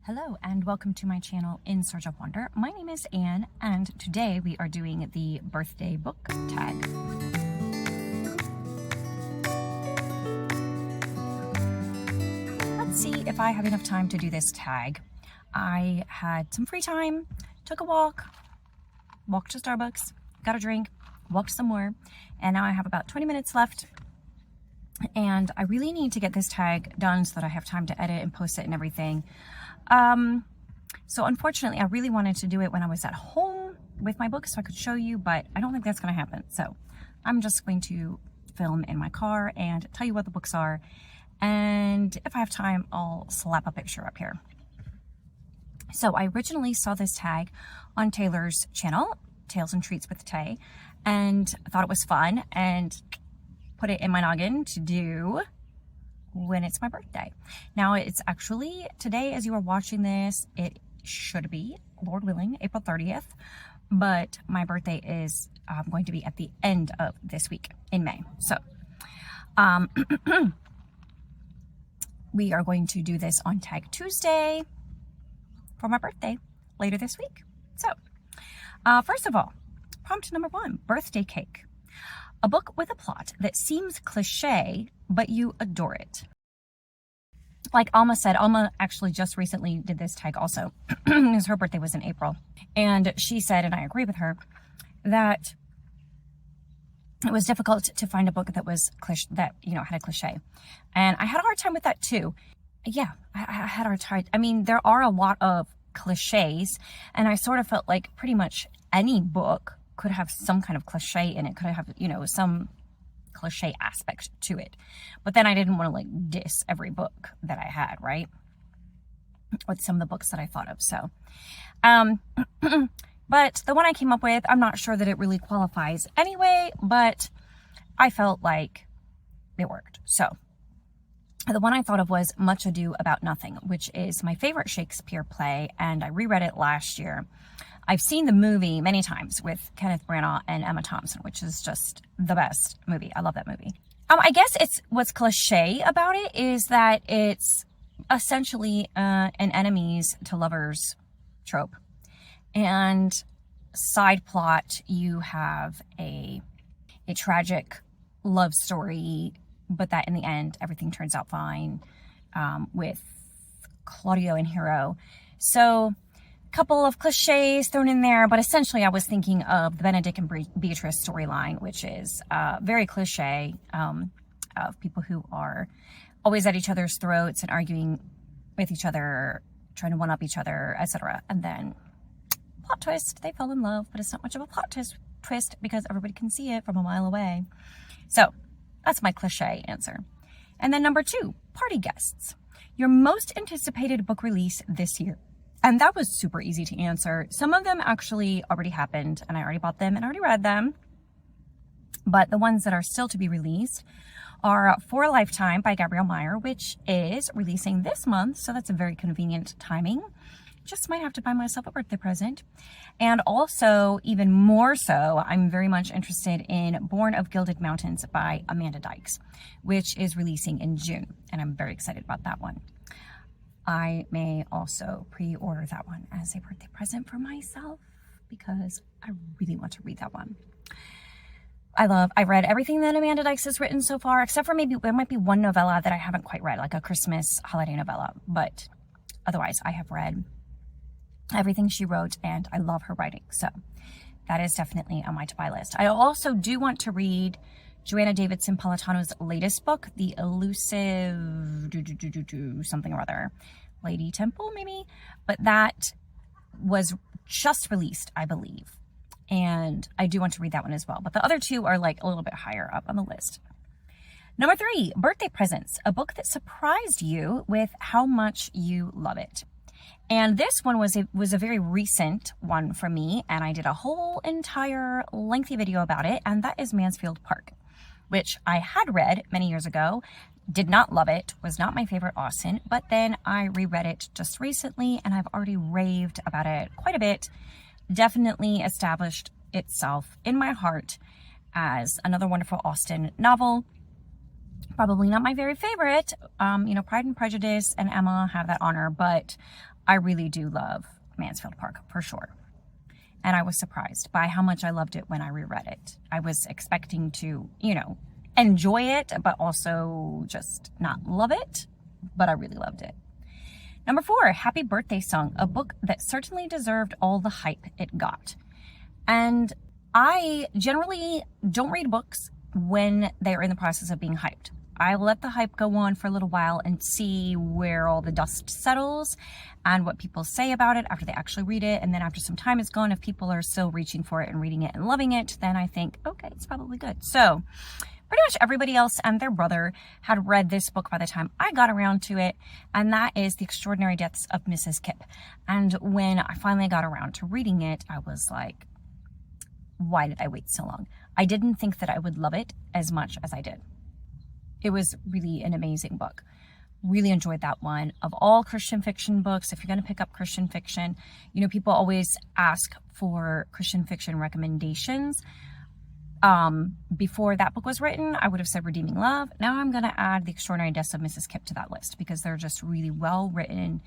Hello and welcome to my channel In Search of Wonder. My name is Anne and today we are doing the birthday book tag. Let's see if I have enough time to do this tag. I had some free time, took a walked to Starbucks, got a drink, walked some more, and now I have about 20 minutes left. And I really need to get this tag done so that I have time to edit and post it and everything. So unfortunately, I really wanted to do it when I was at home with my book so I could show you, but I don't think that's going to happen. So I'm just going to film in my car and tell you what the books are. And if I have time, I'll slap a picture up here. So I originally saw this tag on Taylor's channel, Tales and Treats with Tay, and I thought it was fun and put it in my noggin to do when it's my birthday. Now it's actually today, as you are watching this, it should be, Lord willing, April 30th, but my birthday is going to be at the end of this week in May. So we are going to do this on Tag Tuesday for my birthday later this week. So first of all, prompt number 1, birthday cake. A book with a plot that seems cliche, but you adore it. Like Alma said, Alma actually just recently did this tag also, because her birthday was in April. And she said, and I agree with her, that it was difficult to find a book that was had a cliche. And I had a hard time with that too. Yeah, I had a hard time. I mean, there are a lot of cliches, and I sort of felt like pretty much any book could have some kind of cliche in it, could have, some cliche aspect to it. But then I didn't want to like diss every book that I had, right? With some of the books that I thought of. So, but the one I came up with, I'm not sure that it really qualifies anyway, but I felt like it worked. So the one I thought of was Much Ado About Nothing, which is my favorite Shakespeare play, and I reread it last year. I've seen the movie many times with Kenneth Branagh and Emma Thompson, which is just the best movie. I love that movie. I guess what's cliche about it is that it's essentially an enemies to lovers trope. And side plot, you have a tragic love story, but that in the end, everything turns out fine with Claudio and Hero. So couple of cliches thrown in there, but essentially I was thinking of the Benedict and Beatrice storyline, which is very cliche of people who are always at each other's throats and arguing with each other, trying to one-up each other, etc. And then plot twist, they fall in love, but it's not much of a plot twist because everybody can see it from a mile away. So that's my cliche answer. And then number 2, party guests. Your most anticipated book release this year. And that was super easy to answer. Some of them actually already happened and I already bought them and already read them. But the ones that are still to be released are For a Lifetime by Gabrielle Meyer, which is releasing this month. So that's a very convenient timing. Just might have to buy myself a birthday present. And also, even more so, I'm very much interested in Born of Gilded Mountains by Amanda Dykes, which is releasing in June. And I'm very excited about that one. I may also pre-order that one as a birthday present for myself because I really want to read that one. I've read everything that Amanda Dykes has written so far, except for maybe there might be one novella that I haven't quite read, like a Christmas holiday novella. But otherwise, I have read everything she wrote and I love her writing. So that is definitely on my to-buy list. I also do want to read Joanna Davidson Politano's latest book, The Elusive something or other, Lady Temple maybe, but that was just released, I believe, and I do want to read that one as well. But the other two are like a little bit higher up on the list. Number 3, birthday presents, a book that surprised you with how much you love it. And this one was a very recent one for me, and I did a whole entire lengthy video about it, and that is Mansfield Park, which I had read many years ago, did not love it, was not my favorite Austen, but then I reread it just recently and I've already raved about it quite a bit. Definitely established itself in my heart as another wonderful Austen novel. Probably not my very favorite. Pride and Prejudice and Emma have that honor, but I really do love Mansfield Park for sure. And I was surprised by how much I loved it when I reread it. I was expecting to, enjoy it, but also just not love it, but I really loved it. Number 4, Happy Birthday Song, a book that certainly deserved all the hype it got. And I generally don't read books when they're in the process of being hyped. I let the hype go on for a little while and see where all the dust settles and what people say about it after they actually read it. And then after some time is gone, if people are still reaching for it and reading it and loving it, then I think, okay, it's probably good. So pretty much everybody else and their brother had read this book by the time I got around to it, and that is The Extraordinary Deaths of Mrs. Kipp. And when I finally got around to reading it, I was like, why did I wait so long? I didn't think that I would love it as much as I did. It was really an amazing book. Really enjoyed that one. Of all Christian fiction books, if you're going to pick up Christian fiction, people always ask for Christian fiction recommendations. Before that book was written, I would have said Redeeming Love. Now I'm going to add The Extraordinary Deaths of Mrs. Kipp to that list because they're just really well written.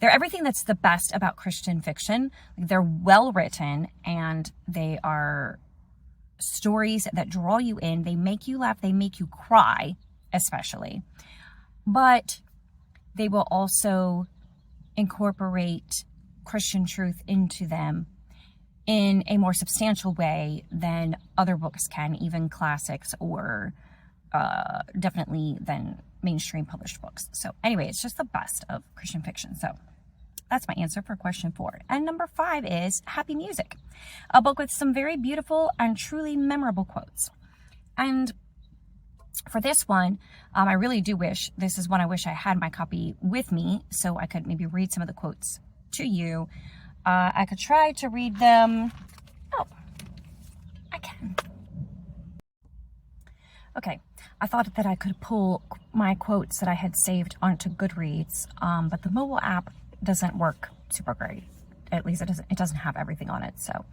They're everything that's the best about Christian fiction. They're well written and they are stories that draw you in. They make you laugh. They make you cry, especially. But they will also incorporate Christian truth into them in a more substantial way than other books can, even classics or definitely than mainstream published books. So anyway, it's just the best of Christian fiction. So that's my answer for question 4. And number 5 is Happy Music, a book with some very beautiful and truly memorable quotes. And for this one, I really do wish, this is one I wish I had my copy with me so I could maybe read some of the quotes to you. I could try to read them. Oh, I can. Okay, I thought that I could pull my quotes that I had saved onto Goodreads, but the mobile app doesn't work super great. At least it doesn't have everything on it. So,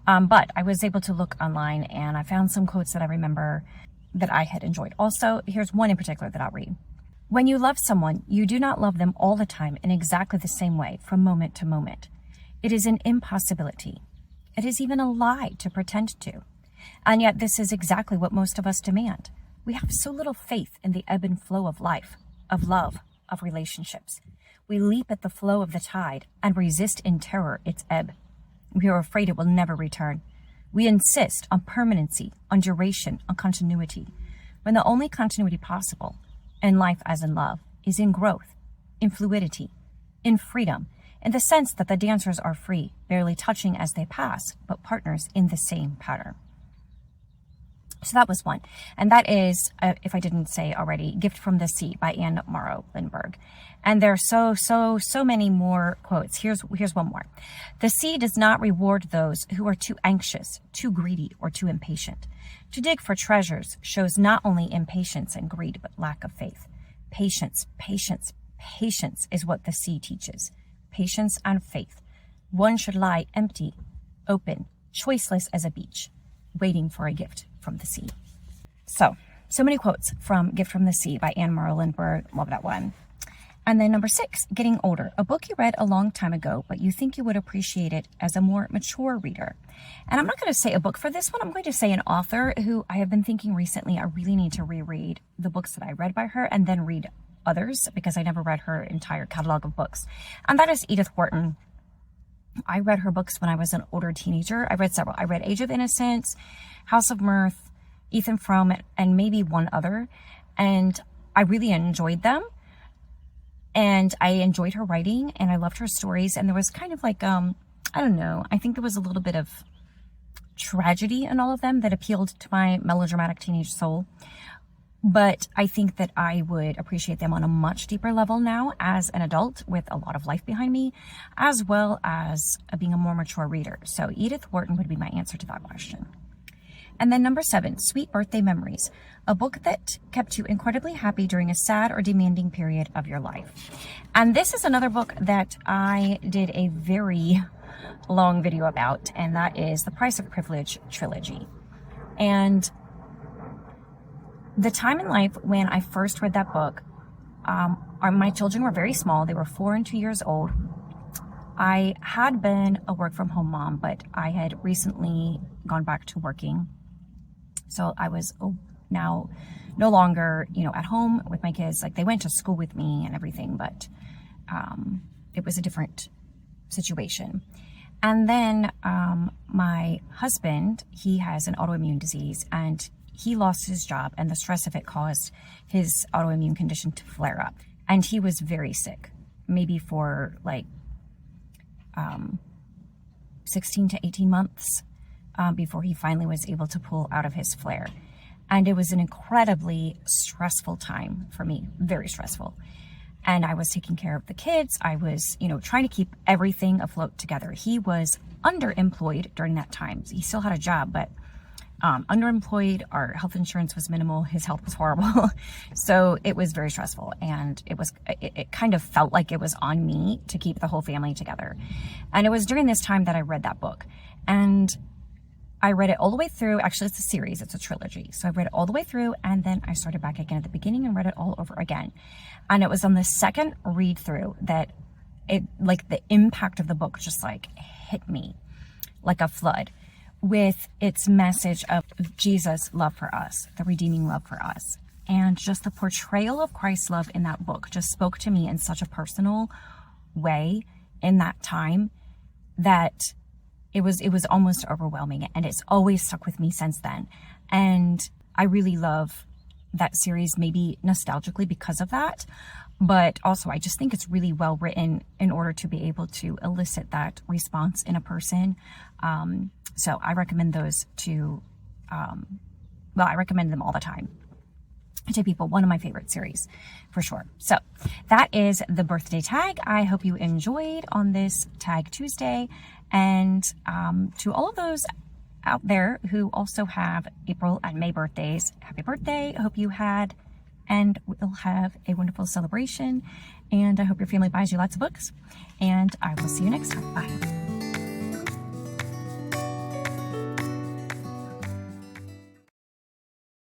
but I was able to look online and I found some quotes that I remember that I had enjoyed. Also, here's one in particular that I'll read. When you love someone, you do not love them all the time in exactly the same way from moment to moment. It is an impossibility. It is even a lie to pretend to. And yet this is exactly what most of us demand. We have so little faith in the ebb and flow of life, of love, of relationships. We leap at the flow of the tide and resist in terror its ebb. We are afraid it will never return. We insist on permanency, on duration, on continuity, when the only continuity possible, in life as in love, is in growth, in fluidity, in freedom, in the sense that the dancers are free, barely touching as they pass, but partners in the same pattern. So that was one. And that is, if I didn't say already, Gift from the Sea by Anne Morrow Lindbergh. And there are so many more quotes. Here's one more. The sea does not reward those who are too anxious, too greedy, or too impatient. To dig for treasures shows not only impatience and greed, but lack of faith. Patience, patience, patience is what the sea teaches. Patience and faith. One should lie empty, open, choiceless as a beach, waiting for a gift from the sea. So many quotes from Gift from the Sea by Anne Morrow Lindbergh. Love that one. And then number 6, Getting Older, a book you read a long time ago, but you think you would appreciate it as a more mature reader. And I'm not going to say a book for this one. I'm going to say an author who I have been thinking recently I really need to reread the books that I read by her and then read others because I never read her entire catalog of books. And that is Edith Wharton. I read her books when I was an older teenager. I read several. I read Age of Innocence, House of Mirth, Ethan Frome, and maybe one other. And I really enjoyed them. And I enjoyed her writing and I loved her stories. And there was kind of like, I don't know, I think there was a little bit of tragedy in all of them that appealed to my melodramatic teenage soul. But I think that I would appreciate them on a much deeper level now as an adult with a lot of life behind me, as well as being a more mature reader. So Edith Wharton would be my answer to that question. And then number 7, Sweet Birthday Memories, a book that kept you incredibly happy during a sad or demanding period of your life. And this is another book that I did a very long video about, and that is the Price of Privilege trilogy. And the time in life when I first read that book, my children were very small. They were 4 and 2 years old. I had been a work from home mom, but I had recently gone back to working. So I was now no longer, at home with my kids. Like, they went to school with me and everything, but it was a different situation. And then my husband, he has an autoimmune disease, and he lost his job, and the stress of it caused his autoimmune condition to flare up. And he was very sick, maybe for like 16 to 18 months before he finally was able to pull out of his flare. And it was an incredibly stressful time for me, very stressful. And I was taking care of the kids. I was, trying to keep everything afloat together. He was underemployed during that time. He still had a job, but underemployed. Our health insurance was minimal. His health was horrible. So it was very stressful. And it kind of felt like it was on me to keep the whole family together. And it was during this time that I read that book. And I read it all the way through. Actually, it's a series. It's a trilogy. So I read it all the way through, and then I started back again at the beginning and read it all over again. And it was on the second read through that the impact of the book just hit me like a flood, with its message of Jesus' love for us, the redeeming love for us. And just the portrayal of Christ's love in that book just spoke to me in such a personal way in that time that it was almost overwhelming, and it's always stuck with me since then. And I really love that series, maybe nostalgically because of that, but also I just think it's really well written in order to be able to elicit that response in a person. So I recommend those I recommend them all the time to people. One of my favorite series for sure. So that is the birthday tag. I hope you enjoyed on this Tag Tuesday. And to all of those out there who also have April and May birthdays, happy birthday. I hope you had and will have a wonderful celebration. And I hope your family buys you lots of books. And I will see you next time. Bye.